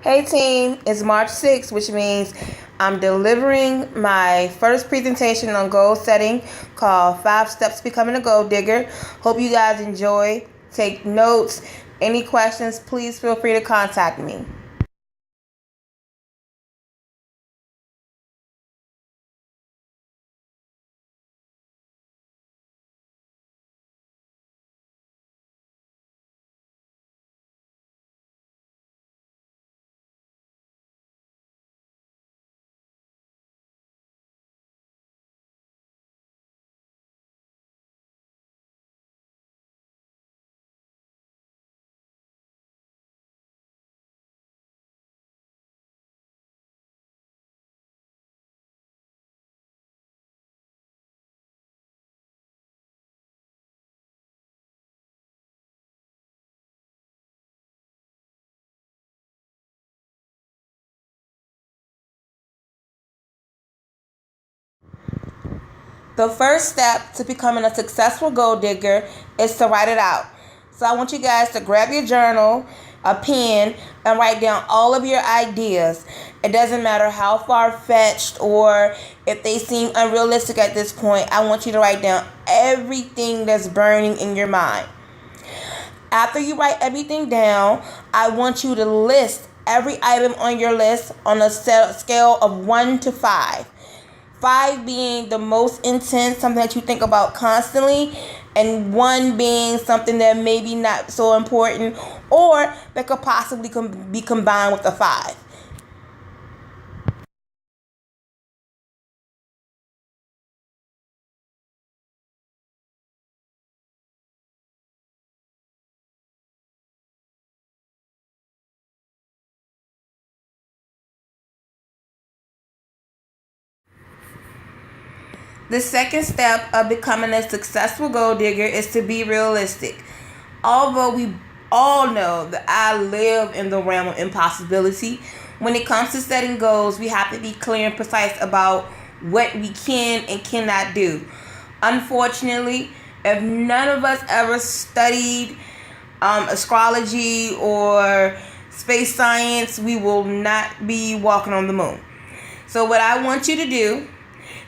Hey team, it's March 6th, which means I'm delivering my first presentation on goal setting called 5 Steps to Becoming a Goal Digger. Hope you guys enjoy. Take notes. Any questions, please feel free to contact me. The first step to becoming a successful goal digger is to write it out. So I want you guys to grab your journal, a pen, and write down all of your ideas. It doesn't matter how far-fetched or if they seem unrealistic at this point. I want you to write down everything that's burning in your mind. After you write everything down, I want you to list every item on your list on a scale of 1 to 5. 5 being the most intense, something that you think about constantly, and 1 being something that maybe not so important or that could possibly be combined with a 5. The second step of becoming a successful goal digger is to be realistic. Although we all know that I live in the realm of impossibility, when it comes to setting goals, we have to be clear and precise about what we can and cannot do. Unfortunately, if none of us ever studied astrology or space science, we will not be walking on the moon. So what I want you to do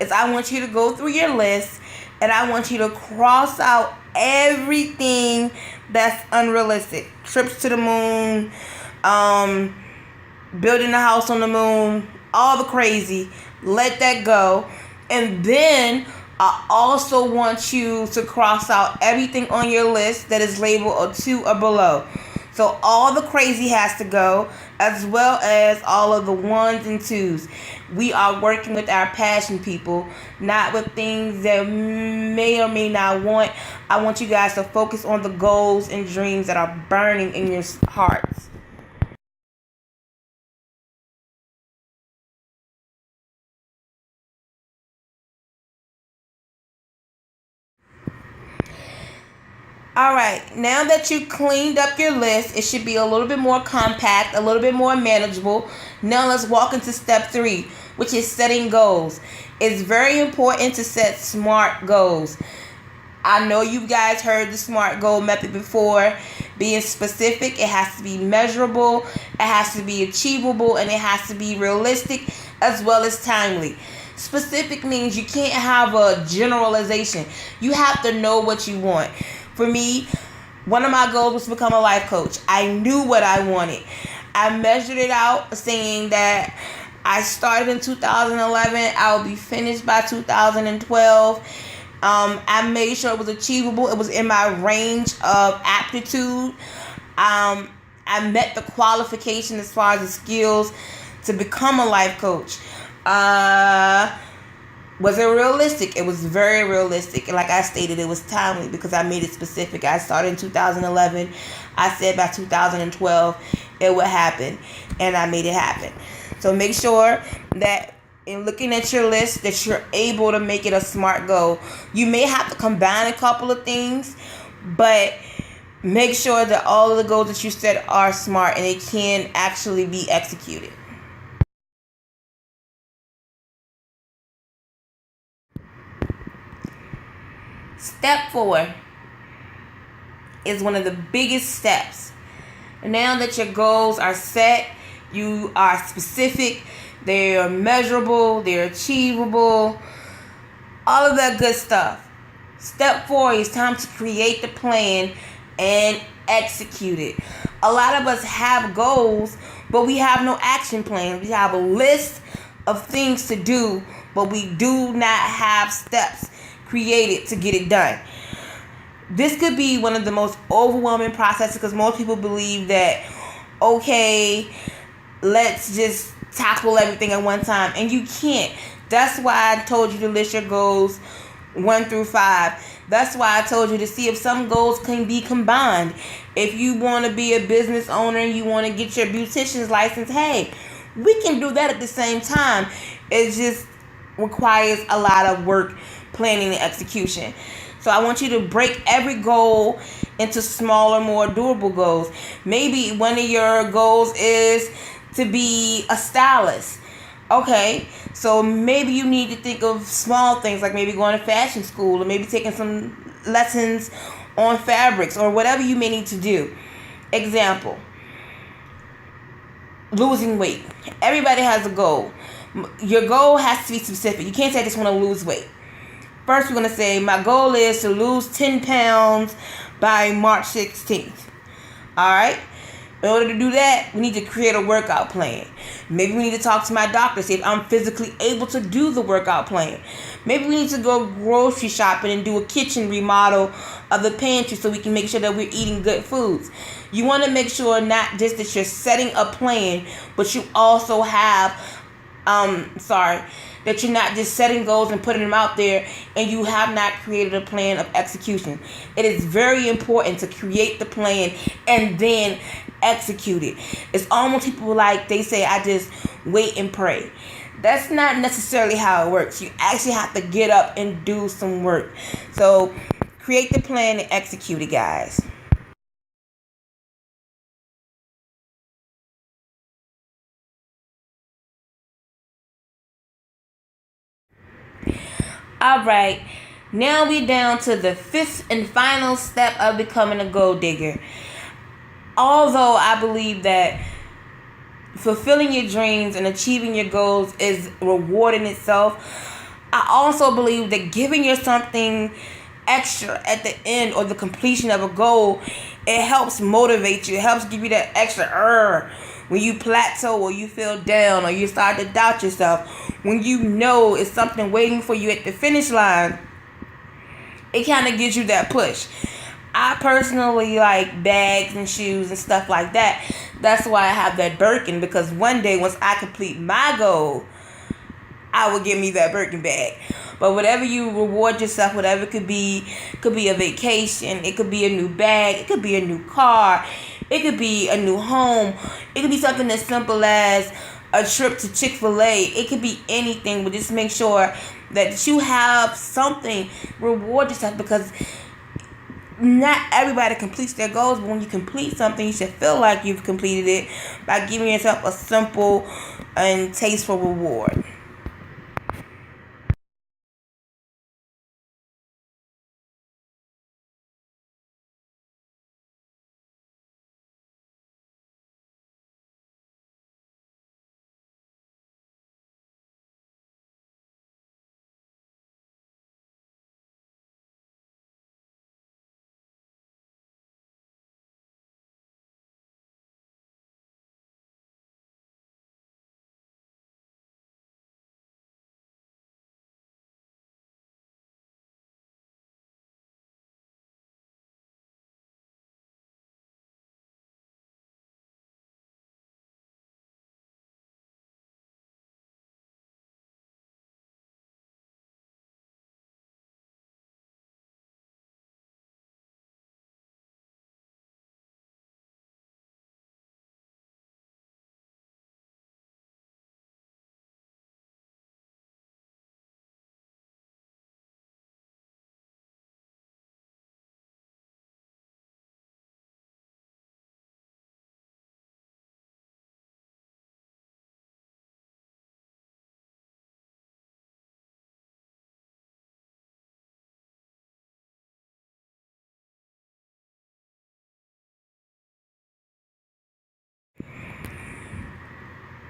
is I want you to go through your list and I want you to cross out everything that's unrealistic. Trips to the moon, building a house on the moon, all the crazy. Let that go. And then I also want you to cross out everything on your list that is labeled a 2 or below. So all the crazy has to go, as well as all of the 1s and 2s. We are working with our passion, people, not with things that may or may not want. I want you guys to focus on the goals and dreams that are burning in your hearts. Alright, now that you cleaned up your list, it should be a little bit more compact, a little bit more manageable. Now let's walk into step 3, which is setting goals. It's very important to set SMART goals. I know you guys heard the SMART goal method before. Being specific, it has to be measurable, it has to be achievable, and it has to be realistic as well as timely. Specific means you can't have a generalization. You have to know what you want. For me, one of my goals was to become a life coach. I knew what I wanted. I measured it out, saying that I started in 2011. I will be finished by 2012. I made sure it was achievable. It was in my range of aptitude. I met the qualification as far as the skills to become a life coach. Was it realistic? It was very realistic. And like I stated, it was timely because I made it specific. I started in 2011. I said by 2012 it would happen. And I made it happen. So make sure that in looking at your list that you're able to make it a SMART goal. You may have to combine a couple of things, but make sure that all of the goals that you set are SMART and they can actually be executed. Step 4 is one of the biggest steps. Now that your goals are set, You are specific. They're measurable. They're achievable. All of that good stuff. Step 4 is time to create the plan and execute it. A lot of us have goals, but we have no action plan. We have a list of things to do, but we do not have steps created to get it done. This could be one of the most overwhelming processes because most people believe that, okay, let's just tackle everything at one time, and you can't. That's why I told you to list your goals 1 through 5. That's why I told you to see if some goals can be combined. If you want to be a business owner and you want to get your beautician's license, hey, we can do that at the same time. It just requires a lot of work, planning, and execution. So I want you to break every goal into smaller, more doable goals. Maybe one of your goals is to be a stylist. Okay, so maybe you need to think of small things like maybe going to fashion school or maybe taking some lessons on fabrics or whatever you may need to do. Example, losing weight. Everybody has a goal. Your goal has to be specific. You can't say I just want to lose weight. First, we're going to say my goal is to lose 10 pounds by March 16th. All right? In order to do that, we need to create a workout plan. Maybe we need to talk to my doctor, see if I'm physically able to do the workout plan. Maybe we need to go grocery shopping and do a kitchen remodel of the pantry so we can make sure that we're eating good foods. You want to make sure not just that you're setting a plan, but you also have, that you're not just setting goals and putting them out there and you have not created a plan of execution. It is very important to create the plan and then execute it. It's almost people like they say, I just wait and pray. That's not necessarily how it works. You actually have to get up and do some work. So create the plan and execute it, guys. All right. Now we down to the 5th and final step of becoming a gold digger. Although I believe that fulfilling your dreams and achieving your goals is rewarding itself, I also believe that giving you something extra at the end or the completion of a goal, it helps motivate you. It helps give you that extra when you plateau or you feel down or you start to doubt yourself. When you know it's something waiting for you at the finish line, it kind of gives you that push. I personally like bags and shoes and stuff like that. That's why I have that Birkin, because one day once I complete my goal, I will give me that Birkin bag. But whatever you reward yourself, whatever it could be a vacation, it could be a new bag, it could be a new car, it could be a new home, it could be something as simple as a trip to Chick-fil-A. It could be anything, but just make sure that you have something. Reward yourself, because not everybody completes their goals, but when you complete something, you should feel like you've completed it by giving yourself a simple and tasteful reward.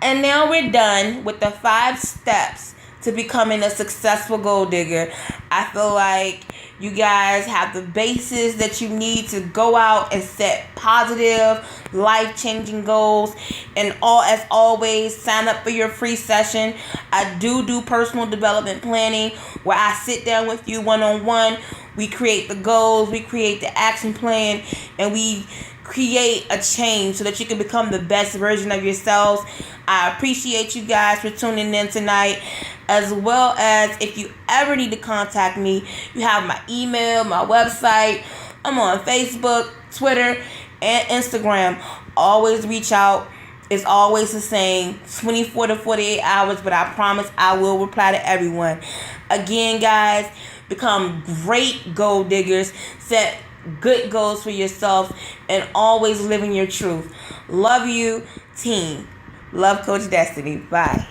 And now we're done with the 5 steps to becoming a successful gold digger. I feel like you guys have the basis that you need to go out and set positive, life-changing goals. And as always, sign up for your free session. I do personal development planning where I sit down with you one-on-one. We create the goals, we create the action plan, and we create a change so that you can become the best version of yourselves. I appreciate you guys for tuning in tonight. As well as if you ever need to contact me, you have my email, my website. I'm on Facebook, Twitter, and Instagram. Always reach out. It's always the same, 24 to 48 hours, but I promise I will reply to everyone. Again, guys, become great gold diggers. Set good goals for yourself and always live in your truth. Love you, team. Love Coach Destiny. Bye.